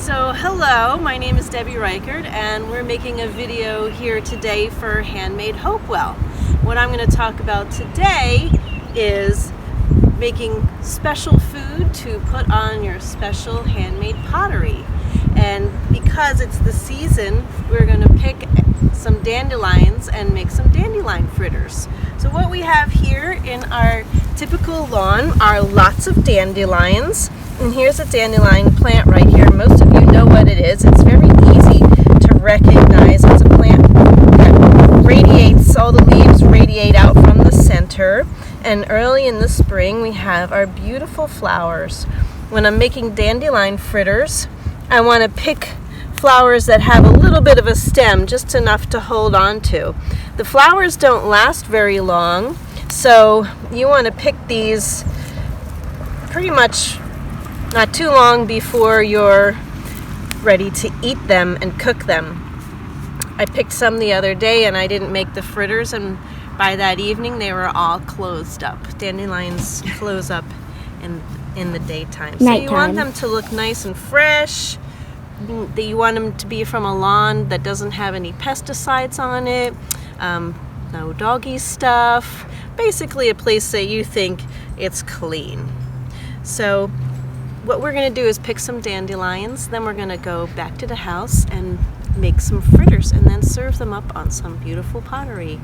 So hello, my name is Debbie Reichert and we're making a video here today for Handmade Hopewell. What I'm going to talk about today is making special food to put on your special handmade pottery. And because it's the season, we're going to pick some dandelions and make some dandelion fritters. So what we have here in our typical lawn are lots of dandelions. And here's a dandelion plant right here. Most of you know what it is. It's very easy to recognize. It's a plant that radiates, all the leaves radiate out from the center. And early in the spring we have our beautiful flowers. When I'm making dandelion fritters, I want to pick flowers that have a little bit of a stem, just enough to hold on to. The flowers don't last very long, so you want to pick these pretty much not too long before you're ready to eat them and cook them. I picked some the other day and I didn't make the fritters, and by that evening they were all closed up. Dandelions close up in the daytime. So you want them to look nice and fresh. You want them to be from a lawn that doesn't have any pesticides on it, no doggy stuff, basically a place that you think it's clean. So what we're going to do is pick some dandelions, then we're going to go back to the house and make some fritters and then serve them up on some beautiful pottery.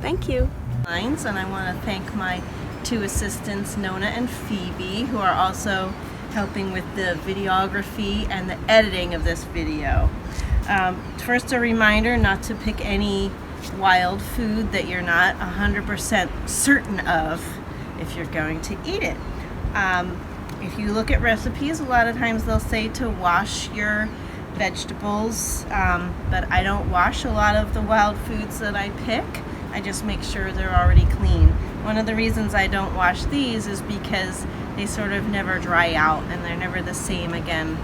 Thank you. And I want to thank my two assistants, Nona and Phoebe, who are also helping with the videography and the editing of this video. First, a reminder not to pick any wild food that you're not 100% certain of if you're going to eat it. If you look at recipes, a lot of times they'll say to wash your vegetables, but I don't wash a lot of the wild foods that I pick. I just make sure they're already clean. One of the reasons I don't wash these is because they sort of never dry out and they're never the same again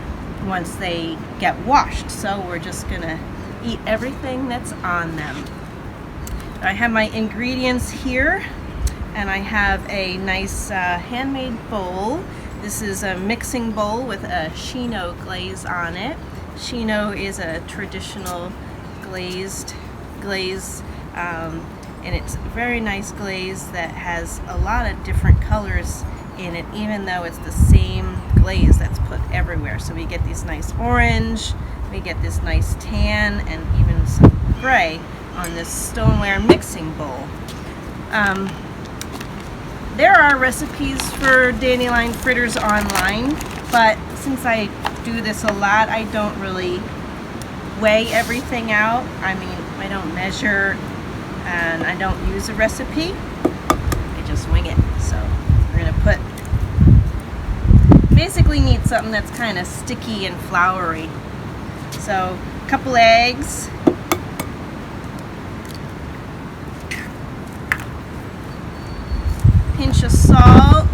once they get washed. So we're just gonna eat everything that's on them. I have my ingredients here and I have a nice handmade bowl. This is a mixing bowl with a chino glaze on it. Chino is a traditional glaze, and it's a very nice glaze that has a lot of different colors in it, even though it's the same glaze that's put everywhere. So we get these nice orange, we get this nice tan, and even some gray on this stoneware mixing bowl. There are recipes for dandelion fritters online, but since I do this a lot, I don't really weigh everything out. I mean, I don't measure and I don't use a recipe. I just wing it. So we're gonna basically need something that's kind of sticky and floury. So a couple eggs. Pinch of salt,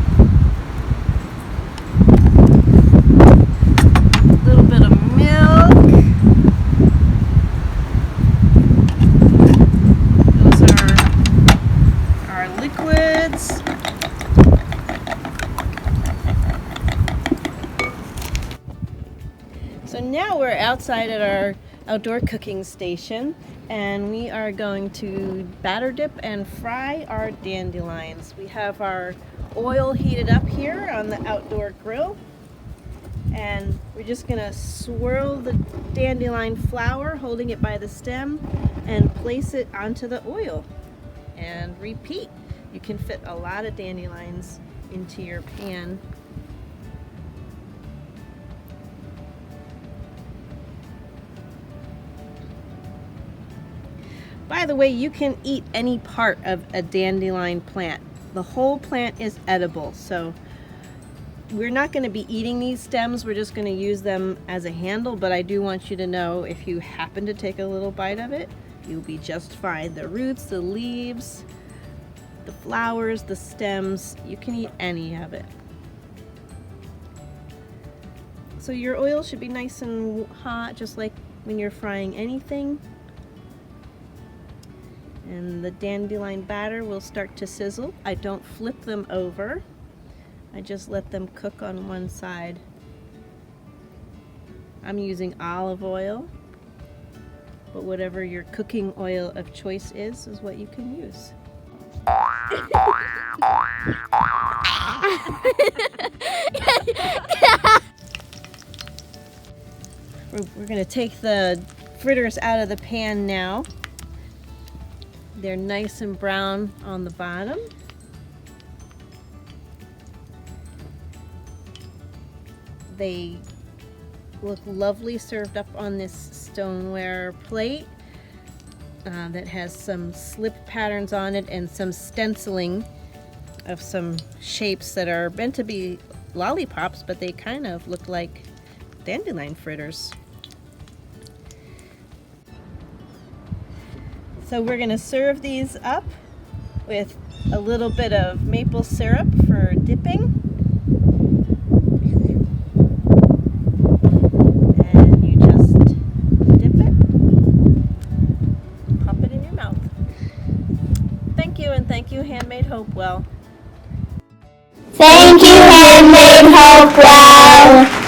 a little bit of milk. Those are our liquids. So now we're outside at our outdoor cooking station, and we are going to batter dip and fry our dandelions. We have our oil heated up here on the outdoor grill, and we're just gonna swirl the dandelion flower, holding it by the stem, and place it onto the oil and repeat. You can fit a lot of dandelions into your pan. By the way, you can eat any part of a dandelion plant. The whole plant is edible, so we're not going to be eating these stems. We're just going to use them as a handle, but I do want you to know if you happen to take a little bite of it, you'll be just fine. The roots, the leaves, the flowers, the stems, you can eat any of it. So your oil should be nice and hot, just like when you're frying anything. And the dandelion batter will start to sizzle. I don't flip them over. I just let them cook on one side. I'm using olive oil, but whatever your cooking oil of choice is what you can use. We're going to take the fritters out of the pan now. They're nice and brown on the bottom. They look lovely served up on this stoneware plate that has some slip patterns on it and some stenciling of some shapes that are meant to be lollipops, but they kind of look like dandelion fritters. So we're going to serve these up with a little bit of maple syrup for dipping. And you just dip it, pop it in your mouth. Thank you, and thank you, Handmade Hopewell. Thank you, Handmade Hopewell.